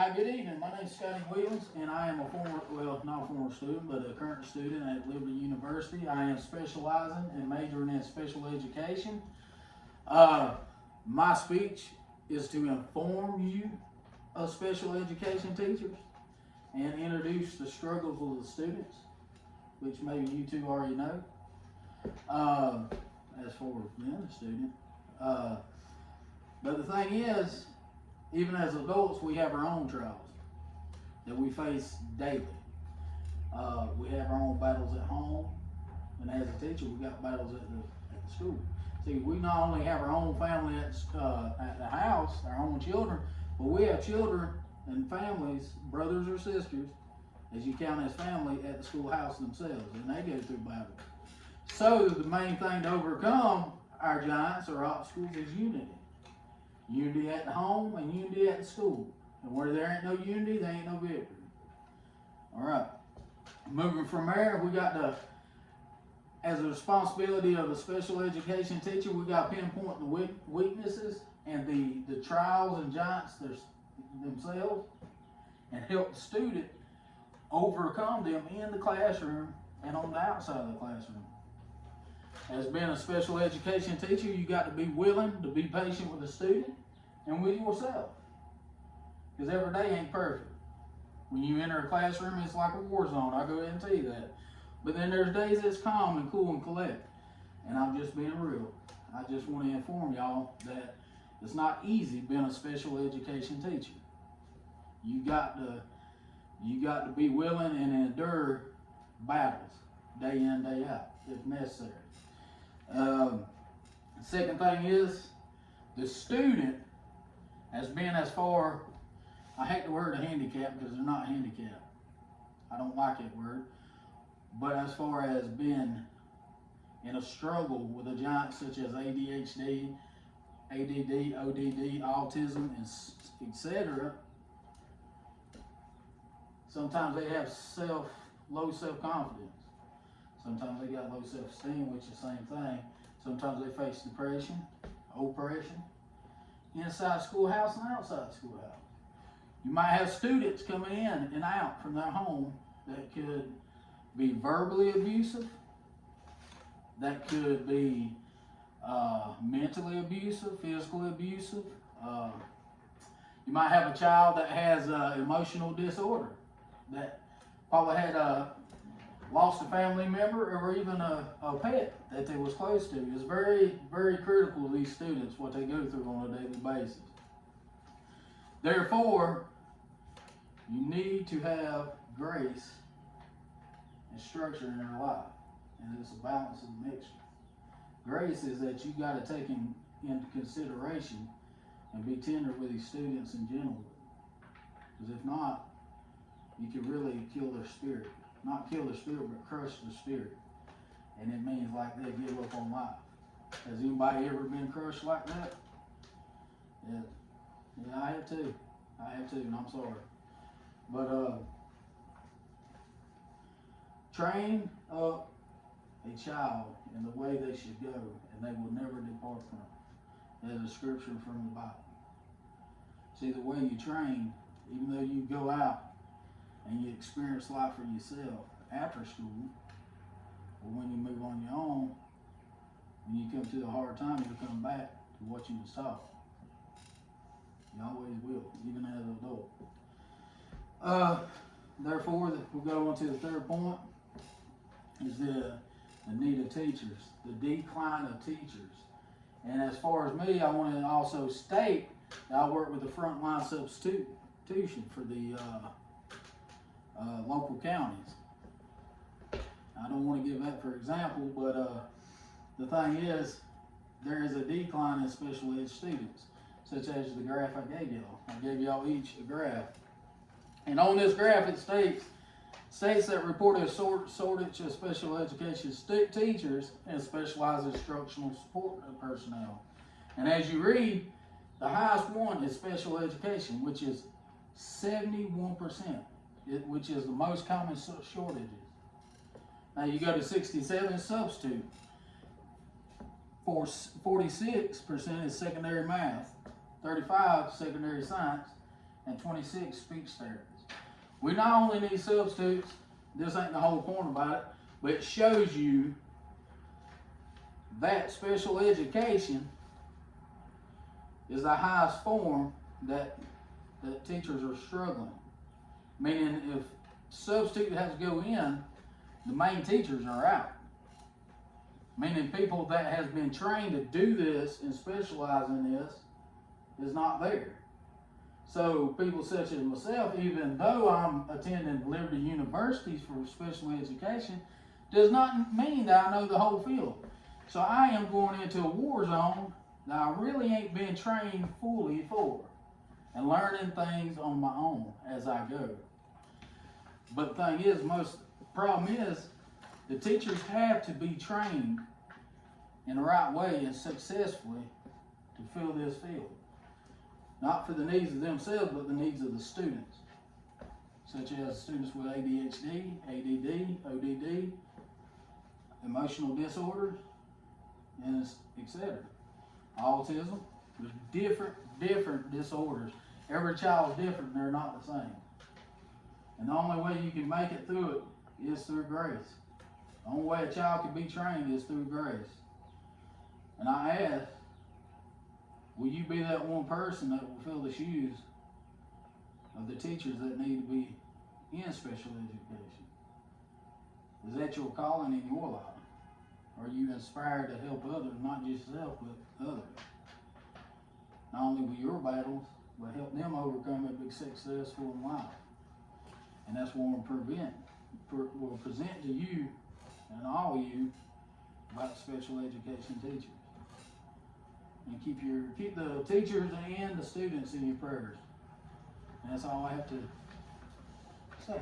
Hi, good evening. My name is Scotty Williams, and I am a former, well, not a former student, but a current student at Liberty University. I am specializing and majoring in special education. My speech is to inform you of special education teachers and introduce the struggles of the students, which maybe you two already know. As for being a student. But the thing is, even as adults, we have our own trials that we face daily. We have our own battles at home, and as a teacher, we got battles at the school. See, we not only have our own family at the house, our own children, but we have children and families, brothers or sisters, as you count as family, at the schoolhouse themselves, and they go through battles. So the main thing to overcome our giants or obstacles is unity. Unity at the home and unity at the school. And where there ain't no unity, there ain't no victory. All right. Moving from there, we got as a responsibility of a special education teacher, we got to pinpoint the weaknesses and the trials and giants themselves, and help the student overcome them in the classroom and on the outside of the classroom. As being a special education teacher, you got to be willing to be patient with the student and with yourself. Because every day ain't perfect. When you enter a classroom, it's like a war zone. I'll go ahead and tell you that. But then there's days that's calm and cool and collect. And I'm just being real. I just want to inform y'all that it's not easy being a special education teacher. You got to be willing and endure battles day in, day out, if necessary. Second thing is, the student has been as far, I hate the word handicap because they're not handicapped. I don't like that word. But as far as being in a struggle with a giant such as ADHD, ADD, ODD, autism, etc., sometimes they have low self-confidence. Sometimes they got low self-esteem, which is the same thing. Sometimes they face depression, oppression, inside schoolhouse and outside schoolhouse. You might have students coming in and out from their home that could be verbally abusive, that could be mentally abusive, physically abusive. You might have a child that has emotional disorder, that probably had lost a family member or even a pet that they was close to. It's very, very critical to these students what they go through on a daily basis. Therefore, you need to have grace and structure in their life. And it's a balance of the mixture. Grace is that you got to take into consideration and be tender with these students and gentle with them. Because if not, you can really kill their spirit. Not kill their spirit, but crush their spirit. And it means like they give up on life. Has anybody ever been crushed like that? Yeah, I have too. And I'm sorry. But train up a child in the way they should go, and they will never depart from it. There's a scripture from the Bible. See, the way you train, even though you go out and you experience life for yourself after school, or when you move on your own, when you come to a hard time, you'll come back to what you was taught. You always will, even as an adult. Therefore, we'll go on to the third point, is the need of teachers, the decline of teachers. And as far as me, I want to also state that I work with the frontline substitution for the local counties. I don't want to give that for example, but the thing is, there is a decline in special ed students, such as the graph I gave y'all. I gave y'all each a graph. And on this graph it states that reported a shortage of special education teachers and specialized instructional support personnel. And as you read, the highest one is special education, which is 71%, which is the most common shortages. Now you go to 67 substitute. 46% is secondary math, 35 secondary science, and 26 speech therapists. We not only need substitutes, this ain't the whole point about it, but it shows you that special education is the highest form that teachers are struggling. Meaning if substitute has to go in, the main teachers are out. Meaning people that has been trained to do this and specialize in this is not there. So people such as myself, even though I'm attending Liberty University for special education, does not mean that I know the whole field. So I am going into a war zone that I really ain't been trained fully for, and learning things on my own as I go. But the thing is, problem is, the teachers have to be trained in the right way and successfully to fill this field. Not for the needs of themselves, but the needs of the students, such as students with ADHD, ADD, ODD, emotional disorders, and etc. Autism. There's different disorders. Every child's different, and they're not the same. And the only way you can make it through it is through grace. The only way a child can be trained is through grace. And I ask, will you be that one person that will fill the shoes of the teachers that need to be in special education? Is that your calling in your life? Are you inspired to help others, not just yourself, but others? Not only with your battles, but help them overcome and be successful in life. And that's what we'll present to you and all of you about special education teachers. And keep the teachers and the students in your prayers. And that's all I have to say.